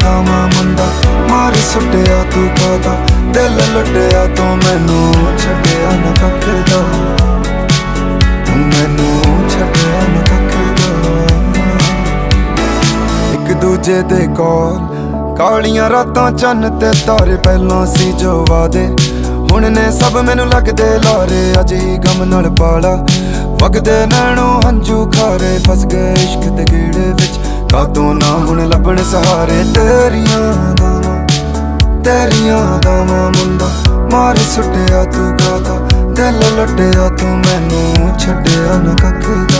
दामा मुंडा मार सुटिया तू कादा दिल लुटिया तू मैनू छड्डिया ना कख दा तू मैनू छड्डिया ना कख दा एक दूजे दे कॉल कालियां रातां चन्न ते तारे पहलों सी जो वादे हुण ने सब मैनू लगदे लारे अज ही गम नाल पाला वगदे नैणों हंजू खारे फस गए इश्क दे गेड़े विच कातों ना हुण लभण सहारे तेरियां दावां मुंडा मार सुटिया तू कादा दिल लुटिया तू मैनू छड्डिया ना कख दा